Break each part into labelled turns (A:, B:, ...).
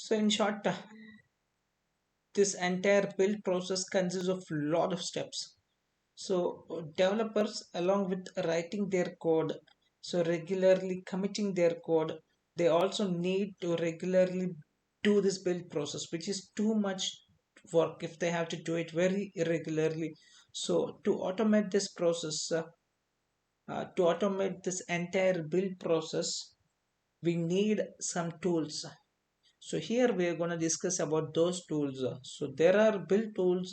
A: So in short, this entire build process consists of a lot of steps. So developers, along with writing their code, so regularly committing their code, they also need to regularly do this build process, which is too much work if they have to do it very irregularly. So to automate this entire build process, we need some tools. So here we are going to discuss about those tools. So there are build tools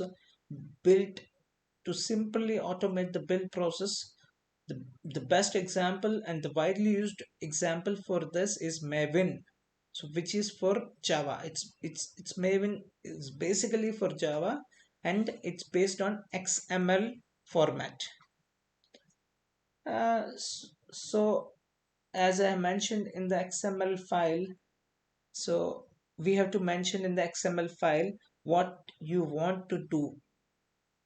A: built to simply automate the build process. The best example and the widely used example for this is Maven. So which is for Java. It's Maven is basically for Java, and it's based on XML format. So as I mentioned in the XML file, so we have to mention in the XML file what you want to do,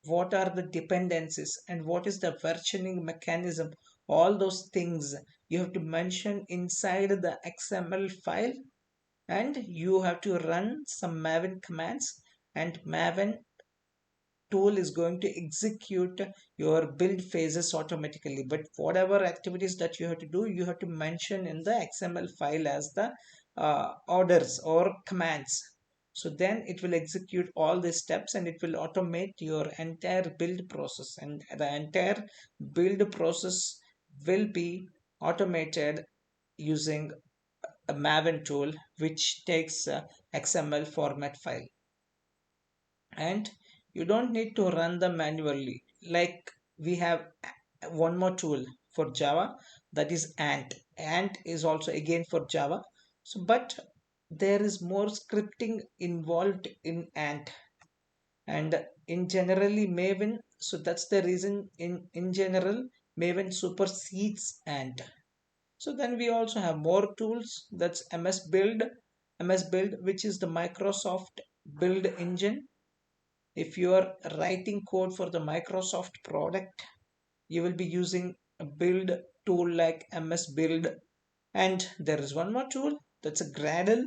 A: what are the dependencies, and what is the versioning mechanism. All those things you have to mention inside the XML file, and you have to run some Maven commands, and Maven tool is going to execute your build phases automatically. But whatever activities that you have to do, you have to mention in the XML file as the orders or commands. So then it will execute all these steps, and it will automate your entire build process, and the entire build process will be automated using a Maven tool, which takes a XML format file. And you don't need to run them manually. Like, we have one more tool for Java, that is Ant is also again for Java. So but there is more scripting involved in Ant, and in generally Maven, so that's the reason in general Maven supersedes Ant. So then we also have more tools, that's MS Build, which is the Microsoft build engine. If you are writing code for the Microsoft product, you will be using a build tool like MS Build. And there is one more tool, that's a Gradle.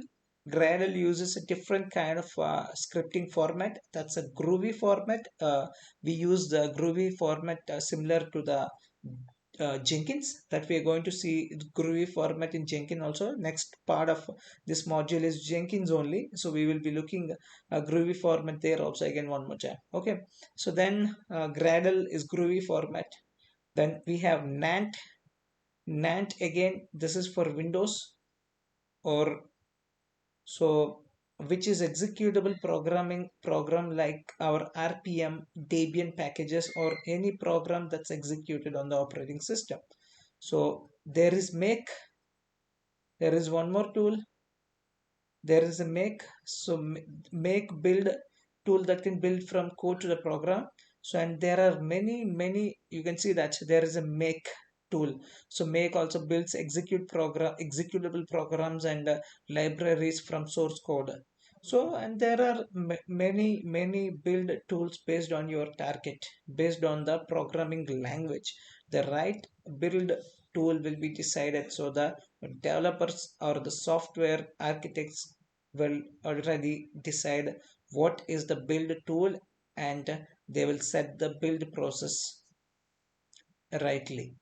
A: Gradle uses a different kind of scripting format, that's a Groovy format. We use the Groovy format similar to the Jenkins, that we are going to see Groovy format in Jenkins also. Next part of this module is Jenkins only, so we will be looking a Groovy format there also again one more time. Okay, so then Gradle is Groovy format. Then we have Nant. Nant again, this is for Windows, or so, which is executable programming program like our RPM, Debian packages, or any program that's executed on the operating system. So there is make, there is one more tool, there is a make. So make build tool that can build from code to the program. So and there are many, you can see that there is a make tool. So make also builds executable programs and libraries from source code. So and there are many build tools based on your target, based on the programming language. The right build tool will be decided, so the developers or the software architects will already decide what is the build tool, and they will set the build process rightly.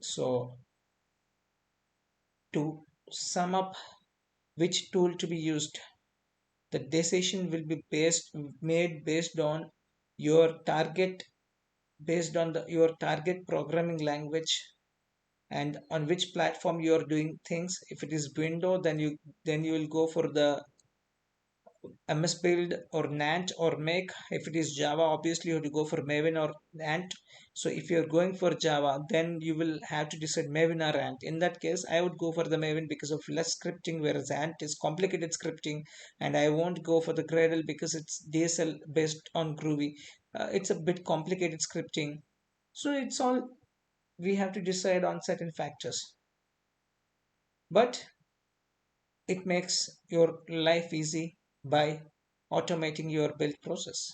A: So to sum up which tool to be used, the decision will be made based on your target, based on your target programming language, and on which platform you are doing things. If it is Windows, then you will go for the MS Build or Nant or Make. If it is Java, obviously you have to go for Maven or Ant. So if you're going for Java, then you will have to decide Maven or Ant. In that case, I would go for the Maven because of less scripting, whereas Ant is complicated scripting, and I won't go for the Gradle because it's DSL based on Groovy. It's a bit complicated scripting. So it's all, we have to decide on certain factors. But it makes your life easy by automating your build process.